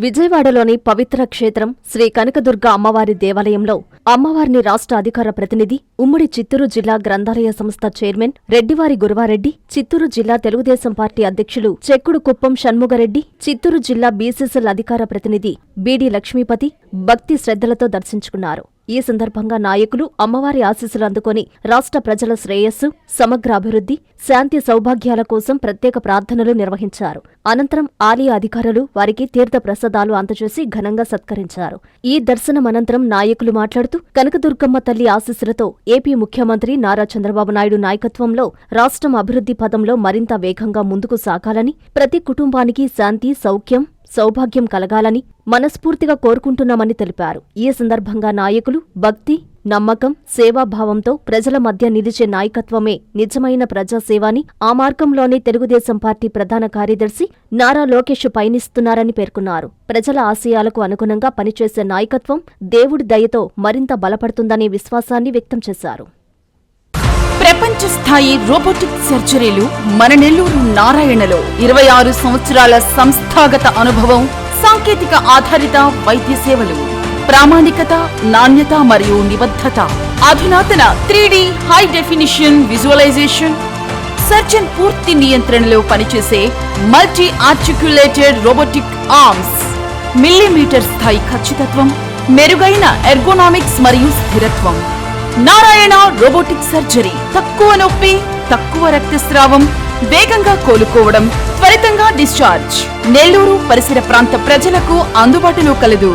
విజయవాడలోని పవిత్ర క్షేత్రం శ్రీ కనకదుర్గ అమ్మవారి దేవాలయంలో అమ్మవారిని రాష్ట్ర అధికార ప్రతినిధి, ఉమ్మడి చిత్తూరు జిల్లా గ్రంథాలయ సంస్థ చైర్మన్ రెడ్డివారి గురువారెడ్డి, చిత్తూరు జిల్లా తెలుగుదేశం పార్టీ అధ్యక్షులు చెక్కుడు కుప్పం షణ్ముగరెడ్డి, చిత్తూరు జిల్లా బీసీసీఎల్ అధికార ప్రతినిధి బీడీ లక్ష్మీపతి భక్తి శ్రద్ధలతో దర్శించుకున్నారు. ఈ సందర్భంగా నాయకులు అమ్మవారి ఆశీస్సులు అందుకొని రాష్ట్ర ప్రజల శ్రేయస్సు, సమగ్ర అభివృద్ధి, శాంతి సౌభాగ్యాల కోసం ప్రత్యేక ప్రార్థనలు నిర్వహించారు. అనంతరం ఆలయ అధికారులు వారికి తీర్థ ప్రసాదాలు అందజేసి ఘనంగా సత్కరించారు. ఈ దర్శనం అనంతరం నాయకులు మాట్లాడుతూ కనకదుర్గమ్మ తల్లి ఆశీస్సులతో ఏపీ ముఖ్యమంత్రి నారా చంద్రబాబు నాయుడు నాయకత్వంలో రాష్ట్రం అభివృద్ధి పదంలో మరింత వేగంగా ముందుకు సాగాలని, ప్రతి కుటుంబానికి శాంతి, సౌఖ్యం, సౌభాగ్యం కలగాలని మనస్ఫూర్తిగా కోరుకుంటున్నామని తెలిపారు. ఈ సందర్భంగా నాయకులు భక్తి, నమ్మకం, సేవాభావంతో ప్రజల మధ్య నిలిచే నాయకత్వమే నిజమైన ప్రజాసేవాని, ఆ మార్గంలోనే తెలుగుదేశం పార్టీ ప్రధాన కార్యదర్శి నారా లోకేష్ పయనిస్తున్నారని పేర్కొన్నారు. ప్రజల ఆశయాలకు అనుగుణంగా పనిచేసే నాయకత్వం దేవుడి దయతో మరింత బలపడుతుందనే విశ్వాసాన్ని వ్యక్తం చేశారు. ప్రపంచ స్థాయి రోబోటిక్ సర్జరీలు మన నెల్లూరు నారాయణలో 26 సంవత్సరాల సంస్థాగత అనుభవం, సాంకేతిక ఆధారిత వైద్య సేవలు, ప్రామాణికత, నాణ్యత మరియు నిబద్ధత, అధునాతన 3D high definition visualisation, surgeon పూర్తి నియంత్రణలో పనిచేసే multi articulated robotic arms, millimetre స్థాయి ఖచ్చితత్వం, మెరుగైన ఎర్గోనామిక్స్ మరియు స్థిరత్వం. Narayana robotic surgery. తక్కువ నొప్పి, తక్కువ రక్తస్రావం, వేగంగా కోలుకోవడం, త్వరితంగా డిశ్చార్జ్. నెల్లూరు పరిసర ప్రాంత ప్రజలకు అందుబాటులో కలదు.